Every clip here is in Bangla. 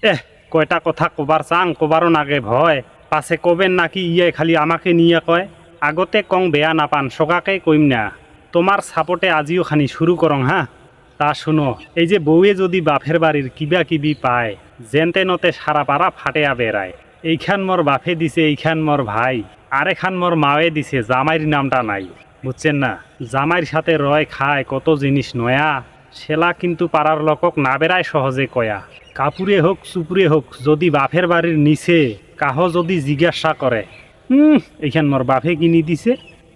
এহ, কয়টা কথা কবার চাং কবারও নাগে ভয়, পাছে কবেন নাকি ইয়ে খালি আমাকে নিয়ে কয়। আগতে কং বেয়া নাপান, সগাকে কইম না। তোমার সাপোর্টে আজিও খানি শুরু করং হা। তা শুনো, এই যে বউয়ে যদি বাপের বাড়ির কিবা কিবি পায়, যেনতে নতে সারা পাড়া ফাটেয়া বেড়ায়। এইখান মোর বাপে দিছে, এইখান মোর ভাই, আর এখান মোর মায়ে দিছে, জামাইর নামটা নাই। বুঝছেন না? জামাইর সাথে রয় খায় কত জিনিস নয়া, সেলা কিন্তু পাড়ার লোকক না বেড়ায় সহজে কয়া। কাপুরে হোক চুপুরে হোক, যদি বাপের বাড়ির নিচে কাহ যদি জিজ্ঞাসা করে, এইখান মোর বাপে কিনি দিছে,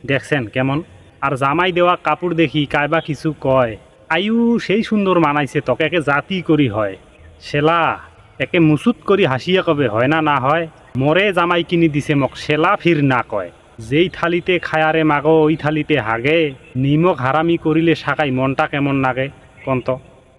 দেখছেন কেমন। আর জামাই দেওয়া কাপড় দেখি কাইবা কিছু কয়, আয়ু সেই সুন্দর মানাইছে তোকে, একে জাতি করি হয়। সেলা একে মুসুত করি হাসিয়া কবে, হয় না না হয়। মরে জামাই কিনি দিছে মোক, সেলা ফির না কয়। যেই থালিতে খায়ারে মাগো ওই থালিতে হাগে, নিমক হারামি করিলে শাকাই মনটা কেমন লাগে কন্ত।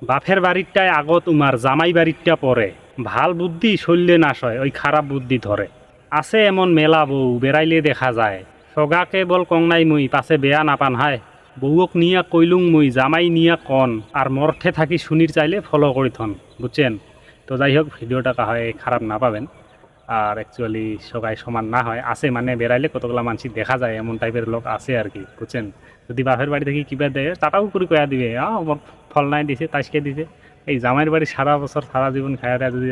বাপের বাড়িরটায় আগত উমার, জামাই বাড়িরটা পরে। ভাল বুদ্ধি শৈল্যে নাশ হয়, ওই খারাপ বুদ্ধি ধরে। আছে এমন মেলা বউ, বেড়াইলে দেখা যায়। সগাকে বল কং নাই মুই, পাছে বেয়া নাপান হায়। বউক নিয়া কইলুং মুই, জামাই নিয়া কন, আর মর্থে থাকি শুনির চাইলে ফলো করি থন। বুঝছেন? তো যাই হোক, ভিডিওটা হয় খারাপ না পাবেন। আর অ্যাকচুয়ালি সবাই সমান না হয়, আছে মানে বেড়াইলে কতগুলো মানুষ দেখা যায়, এমন টাইপের লোক আছে আর কি। বুঝছেন? যদি বাপের বাড়ি থেকে কিবা দেয়, তাটাও করে কয়া দিবে, আমার ফল নাই দিছে, তাইসকে দিছে। এই জামাইয়ের বাড়ি সারা বছর সারা জীবন খায়া দেয়, যদি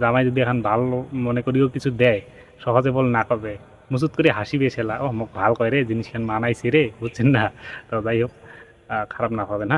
জামাই যদি এখন ভালো মনে করিও কিছু দেয়, সহজে বল না করবে, মুসুত করে হাসিবে সেলা, মোক ভাল কয় রে, জিনিসখান মানাইছে রে। বুঝছেন না? তো যাই হোক, খারাপ না হবে না।